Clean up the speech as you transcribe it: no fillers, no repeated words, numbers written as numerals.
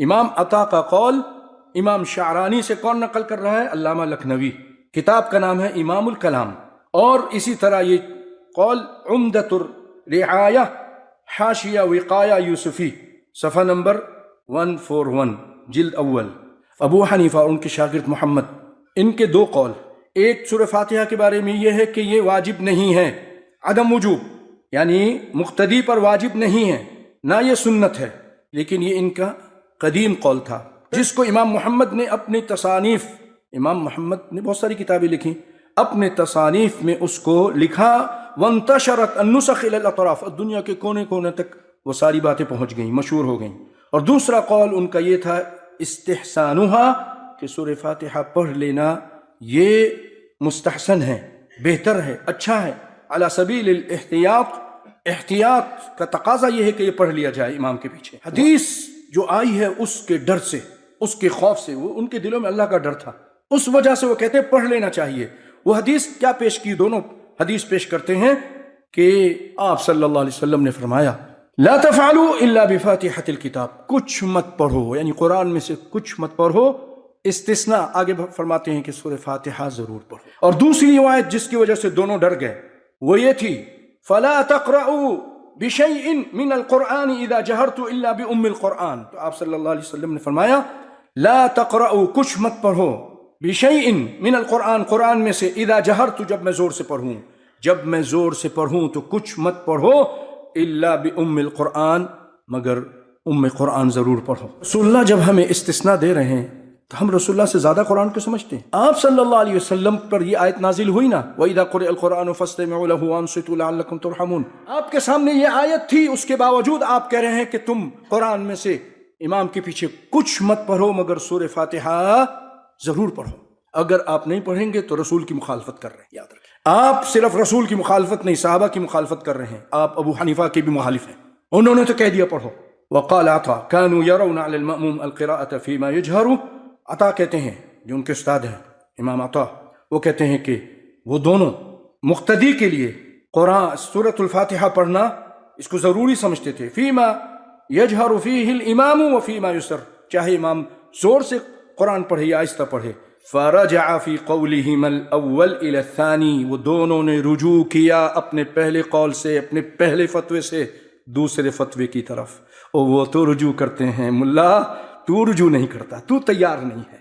امام عطا کا قول امام شعرانی سے کون نقل کر رہا ہے؟ علامہ لکھنوی، کتاب کا نام ہے امام الکلام۔ اور اسی طرح یہ قول عمدۃ الرعایہ حاشیہ وقایہ یوسفی صفحہ نمبر 141 جلد اول، ابو حنیفہ اور ان کے شاگرد محمد، ان کے دو قول، ایک سورہ فاتحہ کے بارے میں یہ ہے کہ یہ واجب نہیں ہے، عدم وجوب، یعنی مقتدی پر واجب نہیں ہے، نہ یہ سنت ہے، لیکن یہ ان کا قدیم قول تھا جس کو امام محمد نے اپنی تصانیف، امام محمد نے بہت ساری کتابیں لکھی، اپنے تصانیف میں اس کو لکھا، وانتشرت النسخ الی الاطراف، دنیا کے کونے کونے تک وہ ساری باتیں پہنچ گئیں، مشہور ہو گئیں۔ اور دوسرا قول ان کا یہ تھا استحسانھا، کہ سورہ فاتحہ پڑھ لینا یہ مستحسن ہے، بہتر ہے، اچھا ہے، علی سبیل الاحتیاط، احتیاط کا تقاضا یہ ہے کہ یہ پڑھ لیا جائے امام کے پیچھے۔ حدیث جو آئی ہے اس کے ڈر سے، اس کے خوف سے، وہ ان کے دلوں میں اللہ کا ڈر تھا، اس وجہ سے وہ کہتے ہیں پڑھ لینا چاہیے۔ وہ حدیث کیا پیش کی؟ دونوں حدیث پیش کرتے ہیں کہ آپ صلی اللہ علیہ وسلم نے فرمایا لا تفعلوا الا بفاتحة الکتاب، کچھ مت پڑھو، یعنی قرآن میں سے کچھ مت پڑھو، استثناء آگے فرماتے ہیں کہ سورہ فاتحہ ضرور پڑھو۔ اور دوسری روایت جس کی وجہ سے دونوں ڈر گئے وہ یہ تھی فلا تقرؤوا بشیء من القرآن اذا جہرت الا بام القرآن، تو آپ صلی اللہ علیہ وسلم نے فرمایا لا تقرؤوا، کچھ مت پڑھو، بشیء من القرآن، قرآن میں سے، اذا جہرت، جب میں زور سے پڑھوں، جب میں زور سے پڑھوں تو کچھ مت پڑھو، الا بام القرآن، مگر ام قرآن ضرور پڑھو۔ رسول اللہ جب ہمیں استثناء دے رہے ہیں تو ہم رسول اللہ سے زیادہ قرآن کو سمجھتے ہیں۔ آپ صلی اللہ علیہ وسلم پر یہ آیت نازل ہوئی نا، وَإِذَا قُرِئَ الْقُرْآنُ فَاسْتَمِعُوا لَهُ وَأَنصِتُوا لَعَلَّكُمْ تُرْحَمُونَ، آپ کے سامنے یہ آیت تھی، اس کے باوجود آپ کہہ رہے ہیں کہ تم قرآن میں سے امام کے پیچھے کچھ مت پڑھو مگر سورہ فاتحہ ضرور پڑھو۔ اگر آپ نہیں پڑھیں گے تو رسول کی مخالفت کر رہے ہیں، یاد رکھیں۔ آپ صرف رسول کی مخالفت نہیں، صحابہ کی مخالفت کر رہے ہیں، آپ ابو حنیفہ کے بھی مخالف ہیں، انہوں نے تو کہہ دیا پڑھو۔ وقال عطا كانوا يرون على المأموم القراءة فيما يجهر، عطا کہتے ہیں جو ان کے استاد ہیں امام عطا، وہ کہتے ہیں کہ وہ دونوں مقتدی کے لیے قرآن سورۃ الفاتحہ پڑھنا اس کو ضروری سمجھتے تھے، فیما یجہر فیہ الامام و فیما یسر، چاہے امام زور سے قرآن پڑھے یا آہستہ پڑھے۔ فرجع فی قولہم الاول الی الثانی، وہ دونوں نے رجوع کیا اپنے پہلے قول سے، اپنے پہلے فتوے سے دوسرے فتوے کی طرف۔ اور وہ تو رجوع کرتے ہیں، ملا تو رجوع نہیں کرتا، تو تیار نہیں ہے۔